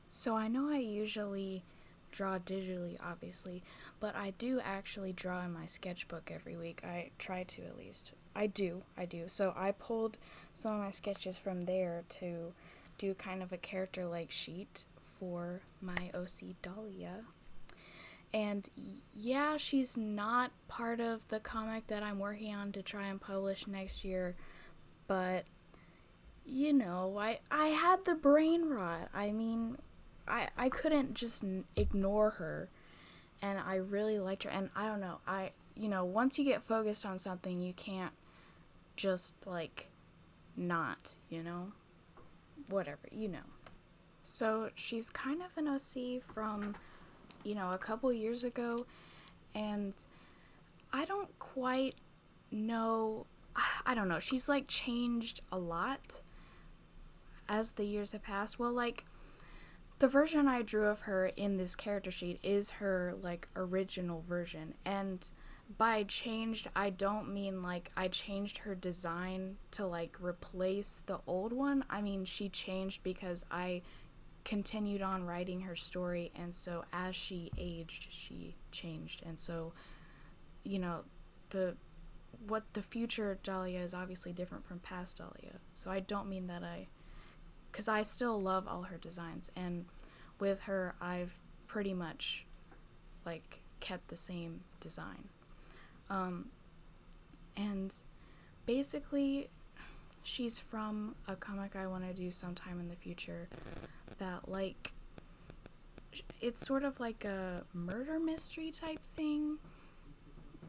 So I know I usually draw digitally, obviously, but I do actually draw in my sketchbook every week. I try to at least. I do. So I pulled some of my sketches from there to do kind of a character like sheet for my OC Dahlia. And yeah, she's not part of the comic that I'm working on to try and publish next year, but I had the brain rot. I mean, I couldn't just ignore her, and I really liked her. And I don't know, once you get focused on something, you can't just like not, whatever, So she's kind of an OC from, a couple years ago, and I don't quite know. I don't know. She's like changed a lot as the years have passed. Well, like the version I drew of her in this character sheet is her like original version, and by changed I don't mean like I changed her design to like replace the old one. I mean she changed because I continued on writing her story, and so as she aged she changed. And so the what the future Dahlia is obviously different from past Dahlia. So I don't mean that because I still love all her designs, and with her I've pretty much like kept the same design. And basically she's from a comic I want to do sometime in the future that like it's sort of like a murder mystery type thing,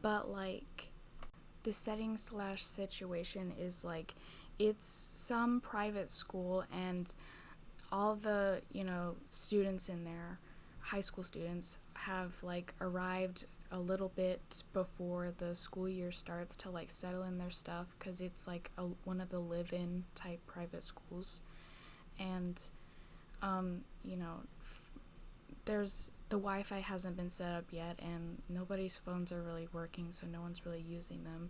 but like the setting / situation is like it's some private school, and all the students in there, high school students, have like arrived a little bit before the school year starts to like settle in their stuff, because it's like one of the live-in type private schools. And there's the Wi-Fi hasn't been set up yet, and nobody's phones are really working, so no one's really using them.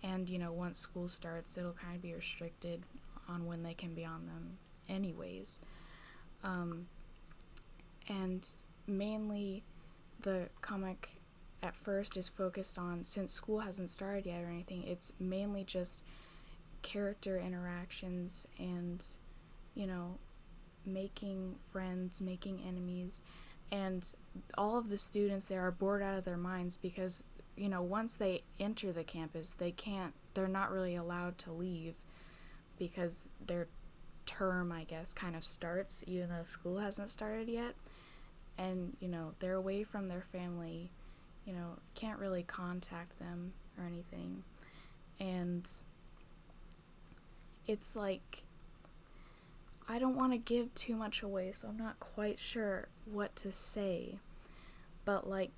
And once school starts, it'll kind of be restricted on when they can be on them anyways. And mainly the comic at first is focused on, since school hasn't started yet or anything, it's mainly just character interactions and making friends, making enemies. And all of the students there are bored out of their minds because once they enter the campus, they're not really allowed to leave, because their term, I guess, kind of starts even though school hasn't started yet. And they're away from their family, can't really contact them or anything. And it's like, I don't want to give too much away, so I'm not quite sure what to say. But like,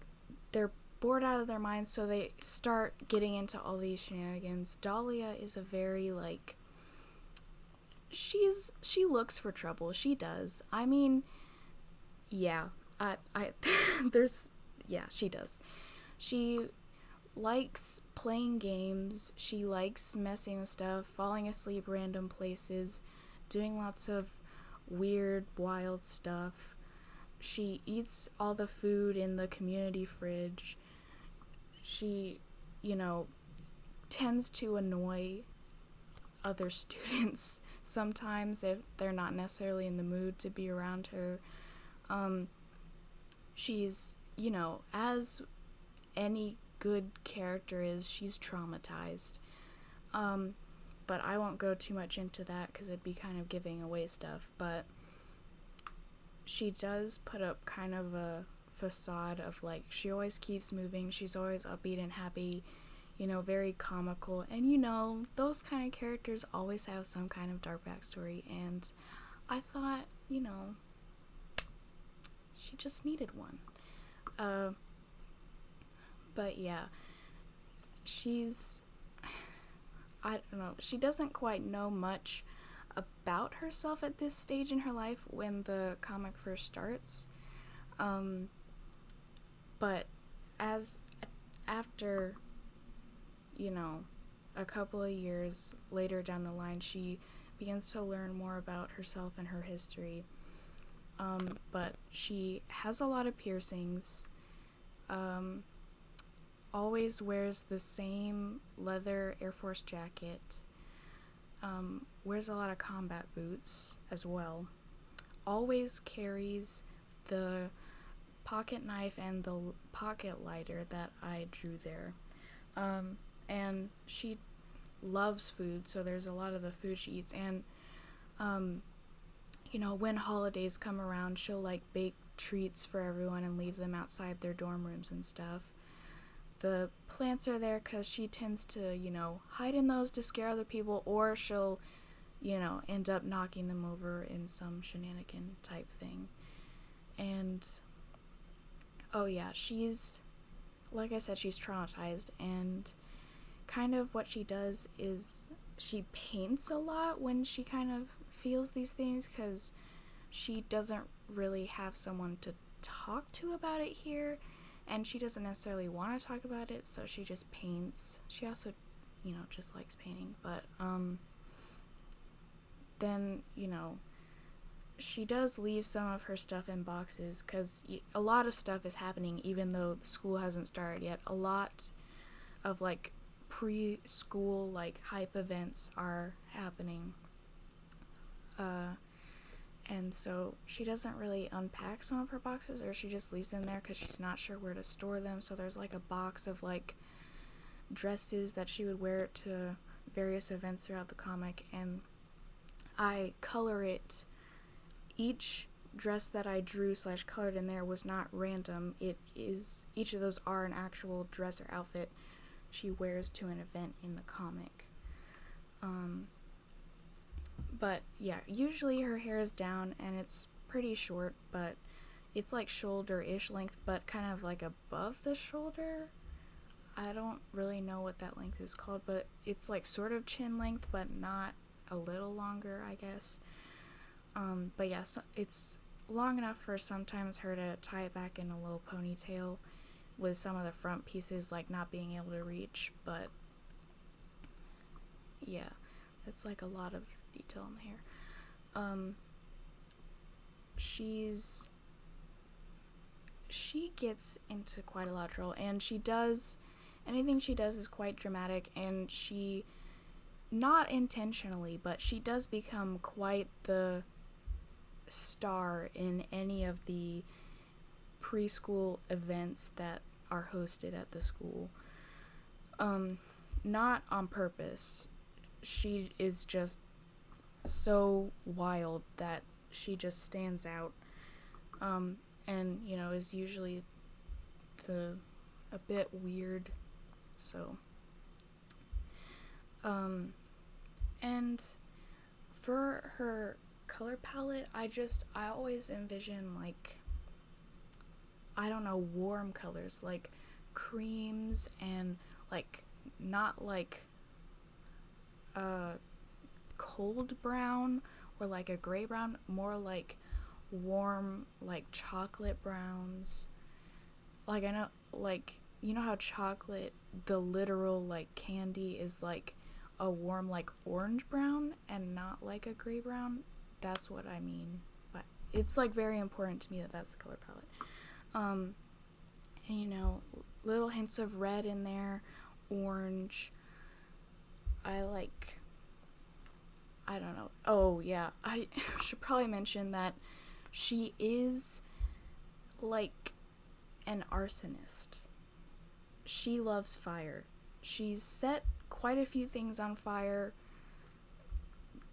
they're bored out of their minds, so they start getting into all these shenanigans. Dahlia is a very like, she looks for trouble. She does. I mean, yeah, I there's, yeah, she does. She likes playing games. She likes messing with stuff, falling asleep random places, doing lots of weird, wild stuff. She eats all the food in the community fridge. She, tends to annoy other students sometimes if they're not necessarily in the mood to be around her. She's, as any good character is, she's traumatized. But I won't go too much into that because it'd be kind of giving away stuff. But she does put up kind of a facade of like, she always keeps moving, she's always upbeat and happy, very comical. And those kind of characters always have some kind of dark backstory, and I thought, she just needed one. But yeah, I don't know, she doesn't quite know much about herself at this stage in her life when the comic first starts. But after, a couple of years later down the line, she begins to learn more about herself and her history. but she has a lot of piercings, always wears the same leather Air Force jacket, wears a lot of combat boots as well, always carries the pocket knife and the pocket lighter that I drew there, and she loves food, so there's a lot of the food she eats, and when holidays come around, she'll like bake treats for everyone and leave them outside their dorm rooms and stuff. The plants are there because she tends to, hide in those to scare other people, or she'll, end up knocking them over in some shenanigan type thing. And, oh yeah, she's, like I said, she's traumatized, and kind of what she does is she paints a lot when she kind of feels these things, because she doesn't really have someone to talk to about it here, and she doesn't necessarily want to talk about it, so she just paints. She also, just likes painting, but, then, she does leave some of her stuff in boxes, because a lot of stuff is happening even though school hasn't started yet. A lot of, like, preschool, like, hype events are happening, and so she doesn't really unpack some of her boxes, or she just leaves them there because she's not sure where to store them. So there's like a box of like dresses that she would wear to various events throughout the comic, and I color it. Each dress that I drew / colored in there was not random. It is, each of those are an actual dress or outfit she wears to an event in the comic. But yeah, usually her hair is down and it's pretty short, but it's like shoulder-ish length, but kind of like above the shoulder. I don't really know what that length is called, but it's like sort of chin length, but not a little longer, I guess. But yeah, so it's long enough for sometimes her to tie it back in a little ponytail, with some of the front pieces like not being able to reach, but yeah, it's like a lot of detail in the hair. She gets into quite a lot of trouble, and anything she does is quite dramatic, and she, not intentionally, but she does become quite the star in any of the preschool events that are hosted at the school. Not on purpose. She is just so wild that she just stands out, and is usually a bit weird, so and for her color palette, I always envision, like, I don't know, warm colors, like creams, and like not like cold brown or like a gray brown, more like warm, like chocolate browns. Like, I know, like, how chocolate, the literal like candy, is like a warm like orange brown and not like a gray brown. That's what I mean. But it's like very important to me that that's the color palette. And little hints of red in there, orange. I don't know. Oh yeah, I should probably mention that she is like an arsonist. She loves fire. She's set quite a few things on fire.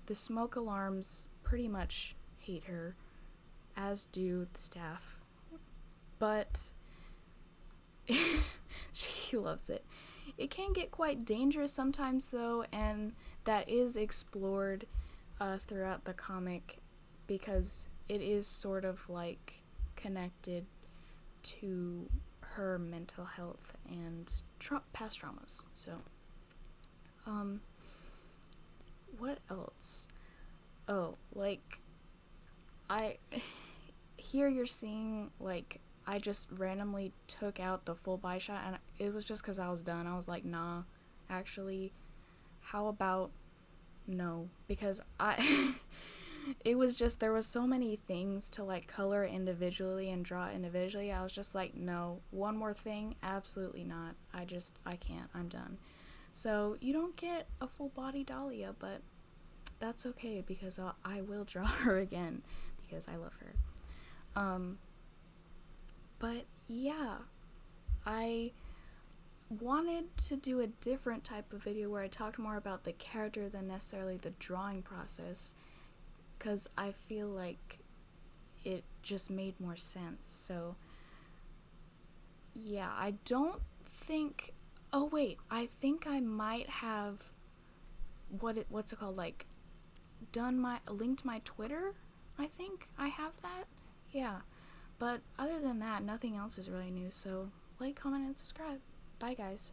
The smoke alarms pretty much hate her, as do the staff. But she loves it. It can get quite dangerous sometimes, though, and that is explored throughout the comic, because it is sort of like connected to her mental health and past traumas. So, what else? Oh, like, here you're seeing, like, I just randomly took out the full body shot, and it was just because I was done. I was like, nah, actually, how about no? Because It was just, there was so many things to like color individually and draw individually. I was just like, no, one more thing, absolutely not. I can't. I'm done. So you don't get a full body Dahlia, but that's okay because I will draw her again because I love her. But yeah, I wanted to do a different type of video where I talked more about the character than necessarily the drawing process, because I feel like it just made more sense. So yeah, I don't think, oh wait, I think I might have what's it called, like linked my Twitter. I think I have that. Yeah. But other than that, nothing else is really new. So like, comment, and subscribe. Bye guys.